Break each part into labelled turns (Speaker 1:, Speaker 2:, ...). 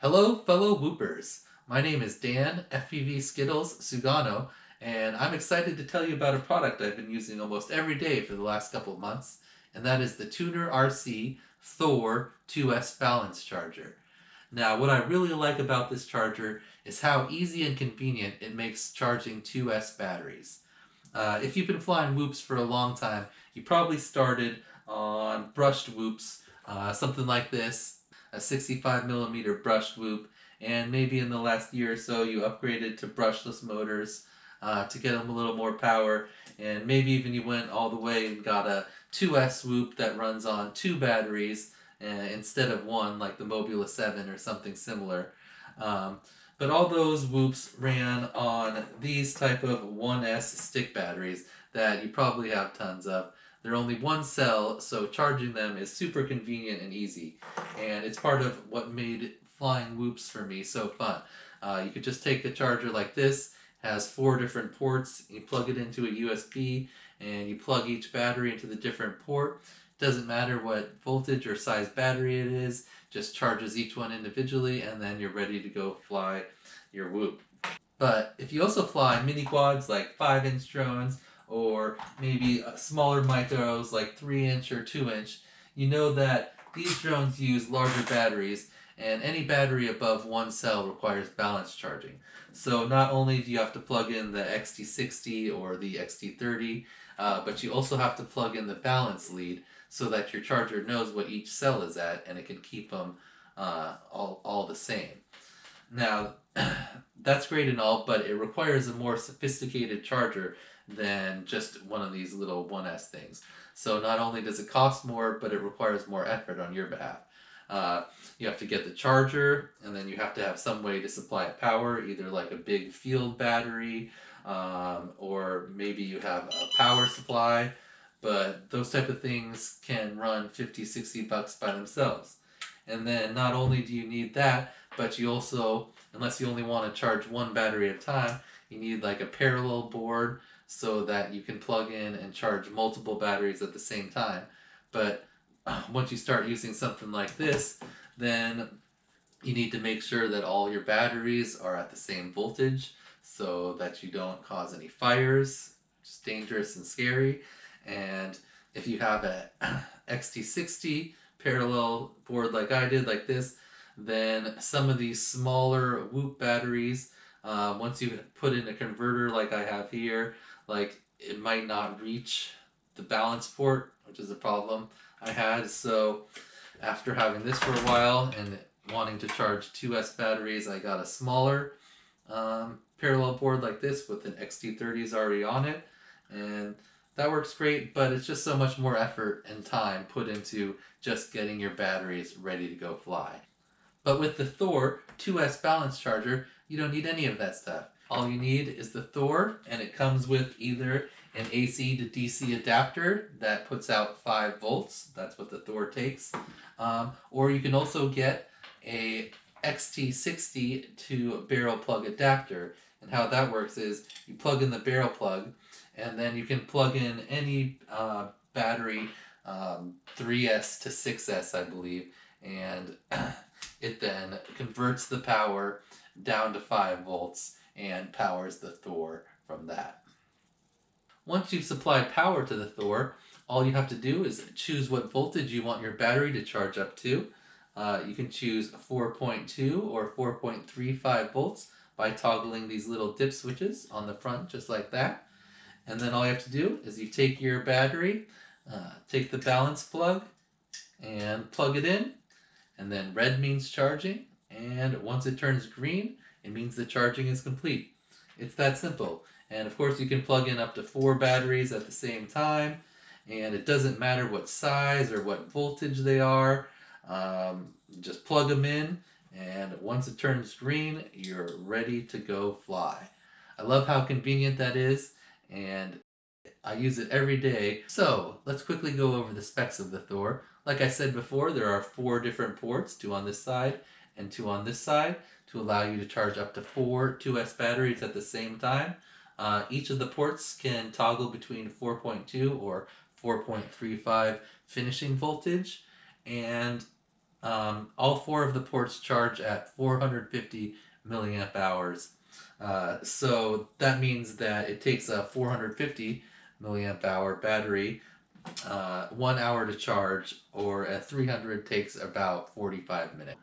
Speaker 1: Hello, fellow Whoopers. My name is Dan, FPV Skittles Sugano, and I'm excited to tell you about a product I've been using almost every day for the last couple of months, and that is the TuneRC Thor 2S balance charger. Now, what I really like about this charger is how easy and convenient it makes charging 2S batteries. If you've been flying whoops for a long time, you probably started on brushed whoops, something like this, a 65 millimeter brushed whoop, and maybe in the last year or so you upgraded to brushless motors to get them a little more power, and maybe even you went all the way and got a 2S whoop that runs on two batteries instead of one, like the Mobula 7 or something similar. Um, but all those whoops ran on these type of 1S stick batteries that you probably have tons of. They're only one cell, so charging them is super convenient and easy. And it's part of what made flying whoops for me so fun. You could just take the charger like this, has four different ports, you plug it into a USB, and you plug each battery into the different port. Doesn't matter what voltage or size battery it is, just charges each one individually, and then you're ready to go fly your whoop. But if you also fly mini quads like 5-inch drones, or maybe smaller micros like 3-inch or 2-inch, you know that these drones use larger batteries, and any battery above one cell requires balance charging. So not only do you have to plug in the XT60 or the XT30, but you also have to plug in the balance lead so that your charger knows what each cell is at, and it can keep them all the same. Now, that's great and all, but it requires a more sophisticated charger than just one of these little 1S things. So not only does it cost more, but it requires more effort on your behalf. You have to get the charger, and then you have to have some way to supply it power, either like a big field battery, or maybe you have a power supply, but those type of things can run 50, 60 bucks by themselves. And then not only do you need that, but you also, unless you only want to charge one battery at a time, you need like a parallel board so that you can plug in and charge multiple batteries at the same time. But once you start using something like this, then you need to make sure that all your batteries are at the same voltage so that you don't cause any fires, which is dangerous and scary. And if you have a XT60 parallel board like I did, like this, then some of these smaller Whoop batteries, once you put in a converter like I have here, like it might not reach the balance port, which is a problem I had. So after having this for a while and wanting to charge 2S batteries, I got a smaller parallel board like this with an XT30s already on it, and that works great, but it's just so much more effort and time put into just getting your batteries ready to go fly. But with the Thor 2S balance charger, you don't need any of that stuff. All you need is the Thor, and it comes with either an AC to DC adapter that puts out 5 volts. That's what the Thor takes. Or you can also get a XT60 to barrel plug adapter. And how that works is you plug in the barrel plug, and then you can plug in any battery, 3S to 6S, I believe, and it then converts the power down to 5 volts and powers the Thor from that. Once you've supplied power to the Thor, all you have to do is choose what voltage you want your battery to charge up to. You can choose 4.2 or 4.35 volts by toggling these little dip switches on the front, just like that. And then all you have to do is you take your battery, take the balance plug, and plug it in. And then red means charging, and once it turns green, it means the charging is complete. It's that simple. And of course you can plug in up to 4 batteries at the same time, and it doesn't matter what size or what voltage they are. Just plug them in, and once it turns green, you're ready to go fly. I love how convenient that is, and I use it every day. So let's quickly go over the specs of the Thor. Like I said before, there are 4 different ports, 2 on this side and 2 on this side, to allow you to charge up to 4 2S batteries at the same time. Each of the ports can toggle between 4.2 or 4.35 finishing voltage, and All four of the ports charge at 450 milliamp hours. So that means that it takes a 450 milliamp hour battery 1 hour to charge, or a 300 takes about 45 minutes.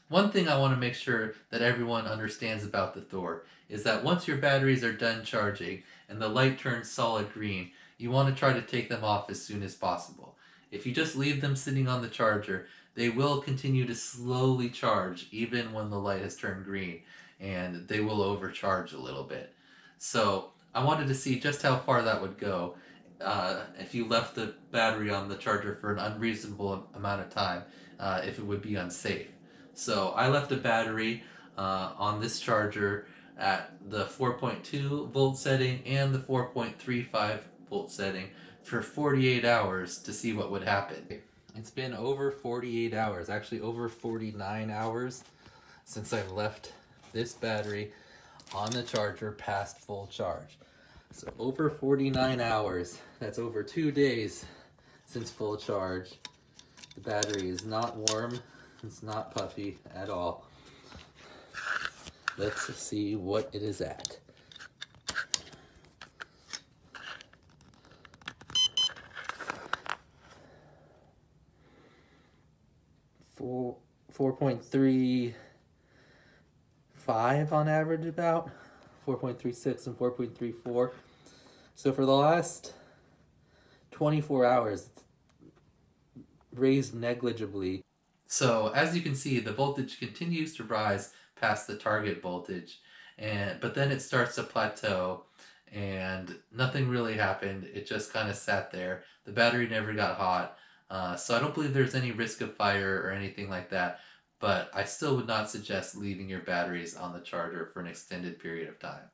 Speaker 1: One thing I want to make sure that everyone understands about the Thor is that once your batteries are done charging and the light turns solid green, you want to try to take them off as soon as possible. If you just leave them sitting on the charger, they will continue to slowly charge even when the light has turned green, and they will overcharge a little bit. So I wanted to see just how far that would go if you left the battery on the charger for an unreasonable amount of time, if it would be unsafe. So I left a battery on this charger at the 4.2 volt setting and the 4.35 volt setting for 48 hours to see what would happen. It's been over 48 hours, actually over 49 hours since I've left this battery on the charger past full charge. So over 49 hours, that's over 2 days since full charge. The battery is not warm, it's not puffy at all. Let's see what it is at. Four 4.35 on average, about 4.36 and 4.34. So for the last 24 hours, it's raised negligibly. So as you can see, the voltage continues to rise past the target voltage, but then it starts to plateau, and nothing really happened. It just kind of sat there. The battery never got hot, so I don't believe there's any risk of fire or anything like that, but I still would not suggest leaving your batteries on the charger for an extended period of time.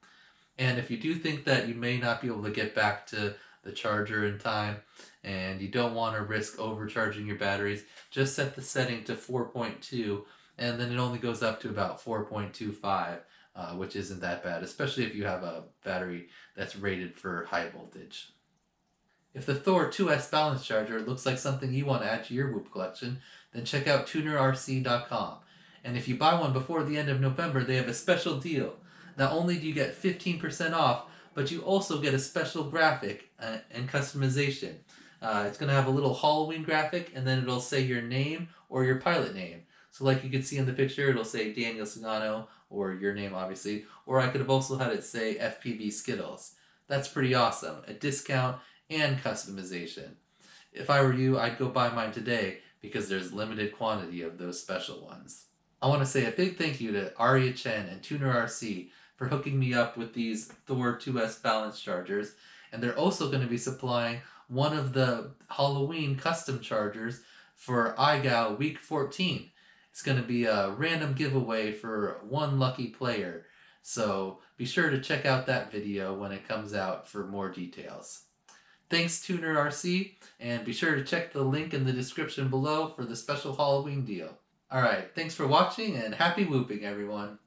Speaker 1: And if you do think that you may not be able to get back to the charger in time and you don't want to risk overcharging your batteries, just set the setting to 4.2, and then it only goes up to about 4.25, which isn't that bad, especially if you have a battery that's rated for high voltage. If the Thor 2S balance charger looks like something you want to add to your Whoop collection, then check out TuneRC.com. And if you buy one before the end of November, they have a special deal. Not only do you get 15% off, but you also get a special graphic and customization. It's going to have a little Halloween graphic, and then it'll say your name or your pilot name. So like you can see in the picture, it'll say Daniel Sugano, or your name obviously, or I could have also had it say FPV Skittles. That's pretty awesome. A discount and customization. If I were you, I'd go buy mine today because there's limited quantity of those special ones. I want to say a big thank you to Aria Chen and TunerRC for hooking me up with these Thor 2S balance chargers, and they're also going to be supplying one of the Halloween custom chargers for IGOW week 14. It's going to be a random giveaway for one lucky player, so be sure to check out that video when it comes out for more details. Thanks, TunerRC, and be sure to check the link in the description below for the special Halloween deal. Alright, thanks for watching, and happy whooping, everyone!